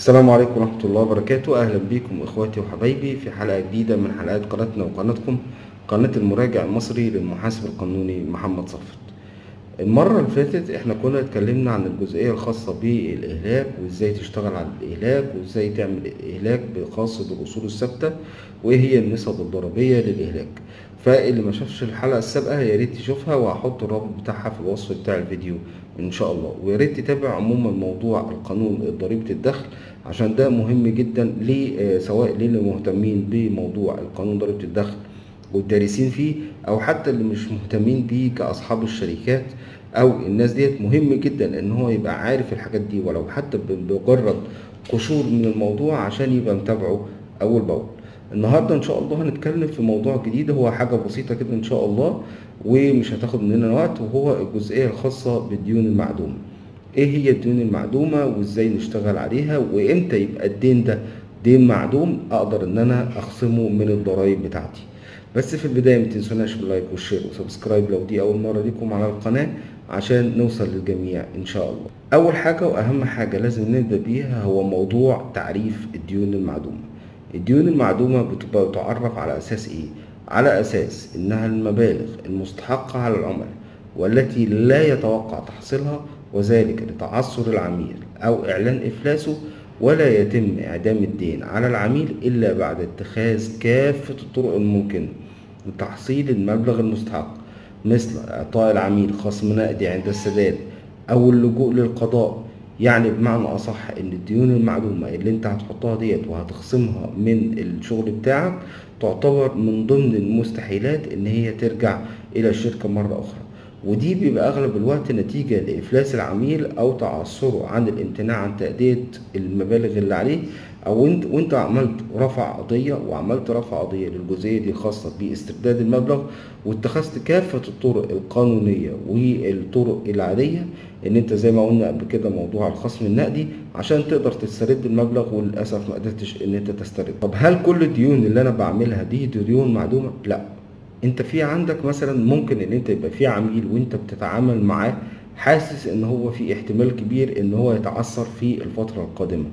السلام عليكم ورحمة الله وبركاته. أهلا بكم إخواتي وحبايبي في حلقة جديدة من حلقات قناتنا وقناتكم قناة المراجع المصري للمحاسب القانوني محمد صفت. المرة اللي فاتت احنا كنا اتكلمنا عن الجزئية الخاصة بالإهلاك وازاي تشتغل على الإهلاك وازاي تعمل إهلاك خاص بالأصول الثابتة وايه هي النسب الضريبية للإهلاك. فاللي ما شافش الحلقة السابقة يا ريت يشوفها، وهحط الرابط بتاعها في الوصف بتاع الفيديو ان شاء الله. ويا ريت تتابع عموما موضوع القانون ضريبة الدخل عشان ده مهم جدا سواء للي مهتمين بموضوع القانون ضريبة الدخل والدارسين فيه، او حتى اللي مش مهتمين بيه كاصحاب الشركات او الناس ديت. مهم جدا ان هو يبقى عارف الحاجات دي ولو حتى بمجرد قشور من الموضوع عشان يبقى متابعه اول باول. النهارده ان شاء الله هنتكلم في موضوع جديد، هو حاجه بسيطه كده ان شاء الله ومش هتاخد مننا وقت، وهو الجزئيه الخاصه بالديون المعدومه. ايه هي الديون المعدومه وازاي نشتغل عليها، وامتى يبقى الدين ده دين معدوم اقدر ان انا اخصمه من الضرائب بتاعتي. بس في البدايه ما تنسوناش باللايك والشير وسبسكرايب لو دي اول مره ليكم على القناه عشان نوصل للجميع ان شاء الله. اول حاجه واهم حاجه لازم نبدا بيها هو موضوع تعريف الديون المعدومه. الديون المعدومه بتبقى تعرف على اساس ايه؟ على اساس انها المبالغ المستحقه على العملاء والتي لا يتوقع تحصيلها، وذلك لتعثر العميل او اعلان افلاسه، ولا يتم اعدام الدين على العميل الا بعد اتخاذ كافه الطرق الممكنه لتحصيل المبلغ المستحق، مثل اعطاء العميل خصم نقدي عند السداد او اللجوء للقضاء. يعني بمعنى اصح ان الديون المعدومه اللي انت هتحطها ديت وهتخصمها من الشغل بتاعك تعتبر من ضمن المستحيلات ان هي ترجع الى الشركه مره اخرى، ودي بيبقى اغلب الوقت نتيجة لافلاس العميل او تعثره عن الامتناع عن تأدية المبالغ اللي عليه، او وانت عملت رفع قضية للجزئية دي الخاصة باسترداد المبلغ، واتخذت كافة الطرق القانونية والطرق العادية ان انت زي ما قلنا قبل كده موضوع الخصم النقدي عشان تقدر تسترد المبلغ، وللاسف ما قدرتش ان انت تسترد. طب هل كل الديون اللي انا بعملها دي ديون معدومة؟ لا. انت في عندك مثلا ممكن ان انت يبقى في عميل وانت بتتعامل معاه حاسس ان هو في احتمال كبير ان هو يتعثر في الفترة القادمة،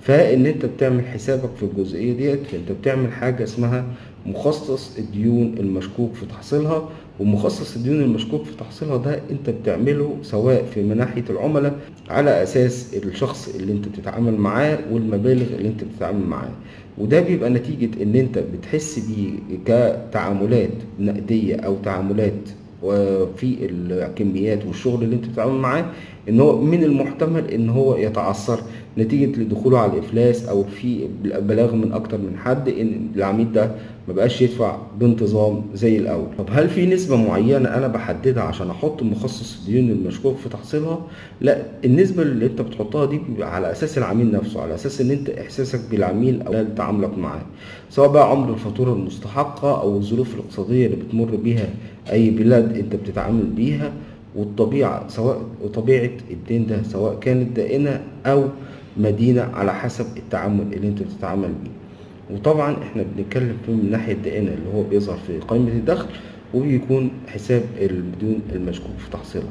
فان انت بتعمل حسابك في الجزئية ديت، فانت بتعمل حاجة اسمها مخصص الديون المشكوك في تحصيلها. ومخصص الديون المشكوك في تحصيلها ده انت بتعمله سواء في من ناحية العملاء على اساس الشخص اللي انت بتتعامل معاه والمبالغ اللي انت بتتعامل معاه، وده بيبقى نتيجة ان انت بتحس بيه كتعاملات نقدية او تعاملات وفي الكميات والشغل اللي انت بتتعامل معاه ان هو من المحتمل ان هو يتعثر نتيجة لدخوله على الافلاس او في بلاغ من اكتر من حد ان العميل ده مبقاش يدفع بانتظام زي الاول. طب هل في نسبة معينة انا بحددها عشان احط مخصص الديون المشكوك في تحصيلها؟ لا، النسبة اللي انت بتحطها دي بيبقى على اساس العميل نفسه، على اساس ان انت احساسك بالعميل او تعاملك معاه، سواء بقى عمر الفاتورة المستحقة او الظروف الاقتصادية اللي بتمر بيها اي بلاد انت بتتعامل بيها، والطبيعة سواء وطبيعة الدين ده سواء كانت دائنة او مدينة على حسب التعامل اللي انت بتتعامل بيه. وطبعا احنا بنتكلم في من ناحية الدائنة اللي هو بيظهر في قائمة الدخل وبيكون حساب الديون المشكوك في تحصيلها.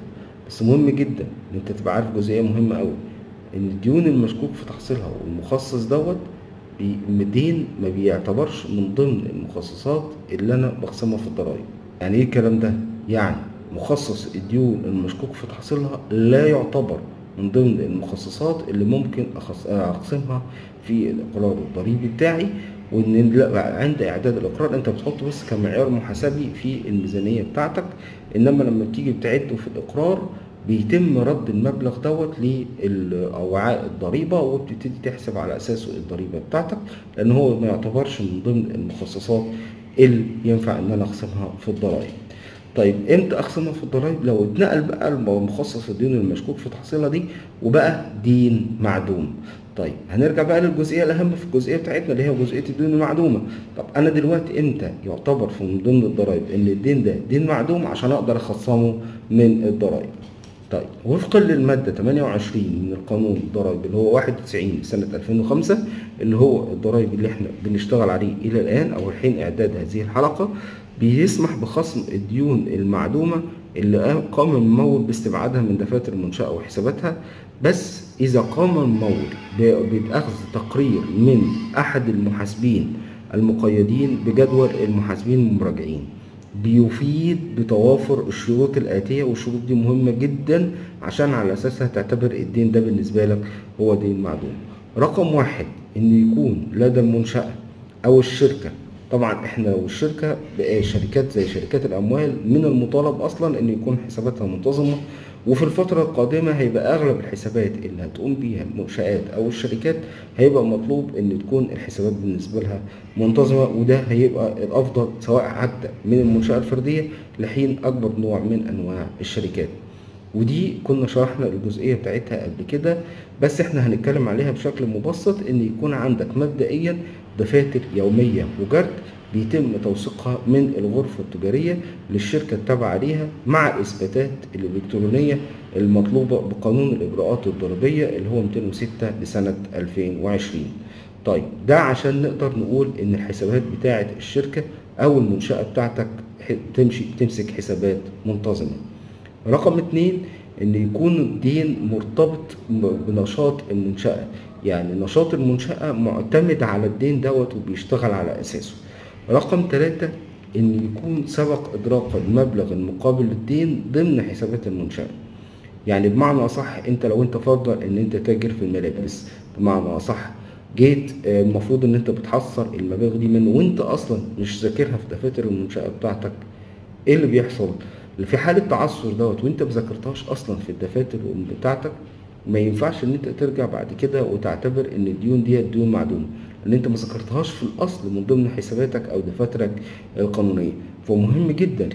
بس مهم جدا ان انت تبقى عارف جزئية مهمة قوي، ان الديون المشكوك في تحصيلها والمخصص دوت دين ما بيعتبرش من ضمن المخصصات اللي انا بخصمها في الضرائب. يعني ايه الكلام ده؟ يعني مخصص الديون المشكوك في تحصيلها لا يعتبر من ضمن المخصصات اللي ممكن اخصمها في الاقرار الضريبي بتاعي، وان عند اعداد الاقرار انت بتحطه بس كمعيار محاسبي في الميزانيه بتاعتك، انما لما بتيجي بتعده في الاقرار بيتم رد المبلغ دوت لأوعاء الضريبة وبتبتدي تحسب على أساسه الضريبة بتاعتك، لأن هو ما يعتبرش من ضمن المخصصات اللي ينفع إن أنا أخصمها في الضرائب. طيب امتى اخصمها في الضرائب؟ لو اتنقل بقى المخصص الدين المشكوك في تحصيلها دي وبقى دين معدوم. طيب هنرجع بقى للجزئيه الاهم في الجزئيه بتاعتنا اللي هي جزئيه الدين المعدومه. طب انا دلوقتي امتى يعتبر من ضمن الضرائب ان الدين ده دين معدوم عشان اقدر اخصمه من الضرائب؟ طيب وفقا للماده 28 من القانون الضرائب اللي هو 91 سنه 2005 اللي هو الضرائب اللي احنا بنشتغل عليه الى الان او الحين اعداد هذه الحلقه، بيسمح بخصم الديون المعدومة اللي قام الممول باستبعادها من دفاتر المنشأة وحساباتها، بس إذا قام الممول بأخذ تقرير من أحد المحاسبين المقيدين بجدول المحاسبين المراجعين بيفيد بتوافر الشروط الآتية. والشروط دي مهمة جدا عشان على أساسها تعتبر الدين ده بالنسبة لك هو دين معدوم. رقم واحد، إن يكون لدى المنشأة أو الشركة، طبعا احنا لو الشركة شركات زي شركات الأموال من المطالب أصلا إن يكون حساباتها منتظمة، وفي الفترة القادمة هيبقى أغلب الحسابات اللي هتقوم بيها المنشآت أو الشركات هيبقى مطلوب إن تكون الحسابات بالنسبة لها منتظمة، وده هيبقى الأفضل سواء حتى من المنشأة الفردية لحين أكبر نوع من أنواع الشركات. ودي كنا شرحنا الجزئية بتاعتها قبل كده، بس احنا هنتكلم عليها بشكل مبسط. إن يكون عندك مبدئيا دفاتر يومية وجرد بيتم توثيقها من الغرفة التجارية للشركة التابعة ليها مع الإثباتات الإلكترونية المطلوبة بقانون الإجراءات الضريبية اللي هو 206 لسنة 2020. طيب ده عشان نقدر نقول إن الحسابات بتاعة الشركة أو المنشأة بتاعتك تمسك حسابات منتظمة. رقم 2، إن يكون الدين مرتبط بنشاط المنشأة، يعني نشاط المنشأة معتمد على الدين دوت وبيشتغل على أساسه. رقم 3، إن يكون سبق إدراك المبلغ المقابل للدين ضمن حسابات المنشأة. يعني بمعنى أصح، أنت لو أنت فرضا إن أنت تاجر في الملابس، بمعنى أصح جيت المفروض إن أنت بتحصل المبالغ دي منه وأنت أصلا مش ذاكرها في دفاتر المنشأة بتاعتك، إيه اللي بيحصل؟ في حالة تعثر دوت وأنت مذاكرتهاش أصلا في الدفاتر بتاعتك، ما ينفعش ان انت ترجع بعد كده وتعتبر ان الديون دي ديون معدومه، لان انت ما ذكرتهاش في الاصل من ضمن حساباتك او دفاترك القانونيه. فمهم جدا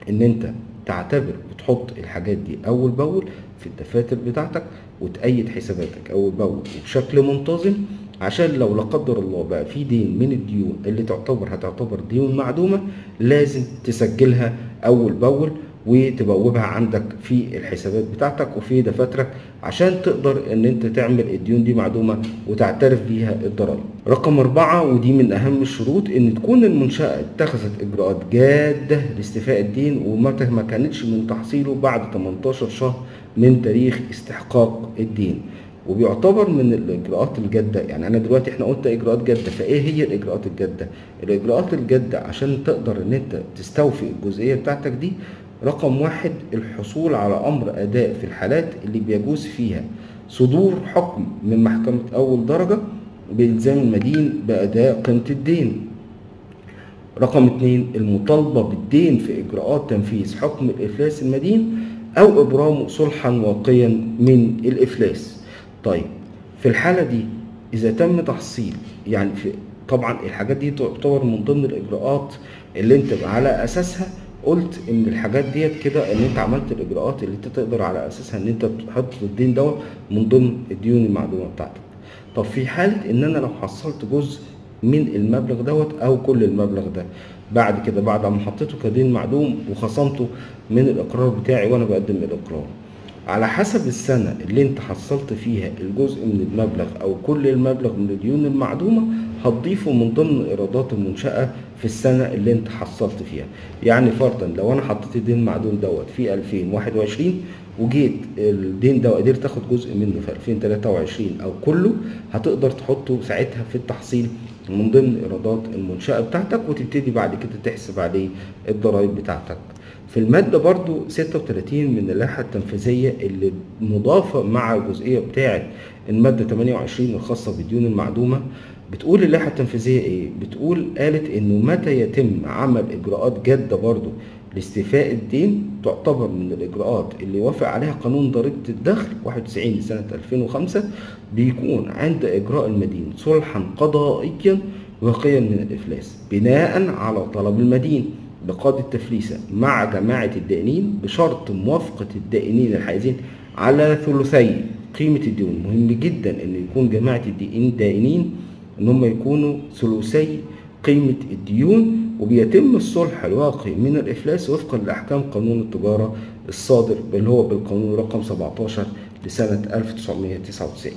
ان انت تعتبر وتحط الحاجات دي اول باول في الدفاتر بتاعتك وتأيد حساباتك اول باول وبشكل منتظم، عشان لو لا قدر الله بقى في دين من الديون اللي هتعتبر ديون معدومه لازم تسجلها اول باول وتبوبها عندك في الحسابات بتاعتك وفي دفاترك عشان تقدر ان انت تعمل الديون دي معدومة وتعترف بيها الضرائب. رقم 4، ودي من اهم الشروط، ان تكون المنشأة اتخذت اجراءات جادة لاستيفاء الدين ومتى ما كانتش من تحصيله بعد 18 شهر من تاريخ استحقاق الدين. وبيعتبر من الاجراءات الجاده، يعني انا دلوقتي احنا قلت اجراءات جاده، فايه هي الاجراءات الجاده؟ الاجراءات الجاده عشان تقدر ان انت تستوفي الجزئيه بتاعتك دي، رقم 1 الحصول على امر اداء في الحالات اللي بيجوز فيها صدور حكم من محكمه اول درجه بالزام المدين باداء قيمه الدين. رقم 2 المطالبه بالدين في اجراءات تنفيذ حكم الافلاس المدين او ابرامه صلحا واقيا من الافلاس. طيب في الحالة دي إذا تم تحصيل، يعني طبعا الحاجات دي تعتبر من ضمن الإجراءات اللي أنت على أساسها قلت إن الحاجات ديت كده إن أنت عملت الإجراءات اللي أنت تقدر على أساسها إن أنت تحط الدين دوت من ضمن الديون المعدومة بتاعتك. طب في حالة إن أنا لو حصلت جزء من المبلغ دوت أو كل المبلغ ده بعد كده بعد ما حطيته كدين معدوم وخصمته من الإقرار بتاعي وأنا بقدم الإقرار، على حسب السنة اللي انت حصلت فيها الجزء من المبلغ او كل المبلغ من الديون المعدومة هتضيفه من ضمن ايرادات المنشأة في السنة اللي انت حصلت فيها. يعني فرضا لو انا حطيت الدين معدوم دوت في 2021 وجيت الدين ده قدرت تاخد جزء منه في 2023 او كله، هتقدر تحطه ساعتها في التحصيل من ضمن ايرادات المنشأة بتاعتك وتبتدي بعد كده تحسب عليه الضرائب بتاعتك. في المادة برضو 36 من اللائحة التنفيذية اللي مضافة مع الجزئية بتاعة المادة 28 الخاصة بالديون المعدومة، بتقول اللائحة التنفيذية ايه؟ قالت انه متى يتم عمل اجراءات جادة برضو لاستيفاء الدين تعتبر من الاجراءات اللي وافق عليها قانون ضريبة الدخل 91 لسنة 2005، بيكون عند اجراء المدين صلحا قضائيا واقيا من الافلاس بناء على طلب المدين بقاضي التفليسة مع جماعة الدائنين بشرط موافقة الدائنين الحائزين على ثلثي قيمة الديون. مهم جدا ان يكون جماعة الدائنين ان هم يكونوا ثلثي قيمة الديون، وبيتم الصلح الواقي من الافلاس وفقا لاحكام قانون التجارة الصادر اللي هو بالقانون رقم 17 لسنة 1999.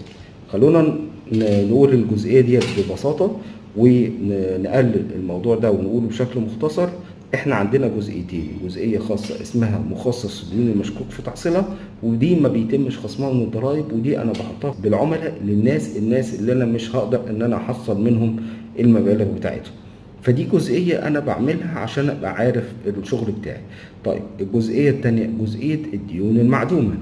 خلونا نقول الجزئية دي ببساطة ونقلل الموضوع ده ونقوله بشكل مختصر احنا عندنا جزئيتين، جزئيه خاصه اسمها مخصص الديون المشكوك في تحصيلها، ودي ما بيتمش خصمها من الضرائب، ودي انا بحطها بالعملاء للناس اللي انا مش هقدر ان انا احصل منهم المبالغ بتاعتهم. فدي جزئيه انا بعملها عشان ابقى عارف الشغل بتاعي. طيب الجزئيه الثانيه جزئيه الديون المعدومه،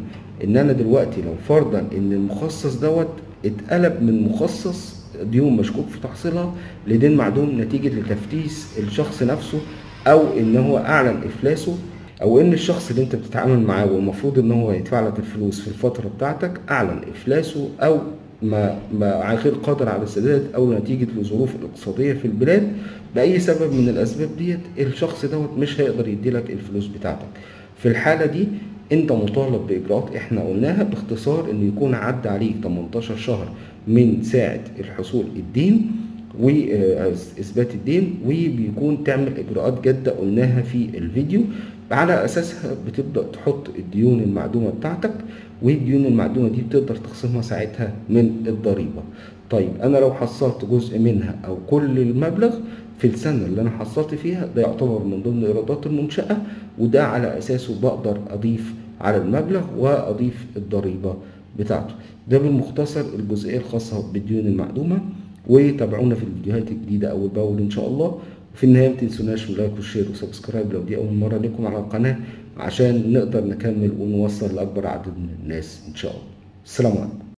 ان انا دلوقتي لو فرضا ان المخصص دوت اتقلب من مخصص ديون مشكوك في تحصيلها لدين معدوم نتيجة لتفتيش الشخص نفسه، او ان هو اعلن افلاسه، او ان الشخص اللي انت بتتعامل معاه والمفروض ان هو يدفع لك الفلوس في الفترة بتاعتك اعلن افلاسه، او ما غير قادر على السداد، او نتيجة لظروف الاقتصادية في البلاد. بأي سبب من الاسباب ديت الشخص دوت مش هيقدر يديلك الفلوس بتاعتك. في الحالة دي انت مطالب باجراءات احنا قلناها باختصار، ان يكون عدى عليك 18 شهر من ساعة الحصول الدين واثبات الدين، وبيكون تعمل اجراءات جاده قلناها في الفيديو. على اساسها بتبدا تحط الديون المعدومه بتاعتك، والديون المعدومه دي بتقدر تخصمها ساعتها من الضريبه. طيب انا لو حصلت جزء منها او كل المبلغ في السنه اللي انا حصلت فيها، ده يعتبر من ضمن ايرادات المنشاه، وده على اساسه بقدر اضيف على المبلغ واضيف الضريبه بتاعته. ده بالمختصر الجزئيه الخاصه بالديون المعدومه. وتابعونا في الفيديوهات الجديدة أول بأول إن شاء الله. وفي النهاية متنسوناش من لايك وشير وسبسكرايب لو دي أول مرة لكم على القناة، عشان نقدر نكمل ونوصل لأكبر عدد من الناس إن شاء الله. السلام عليكم.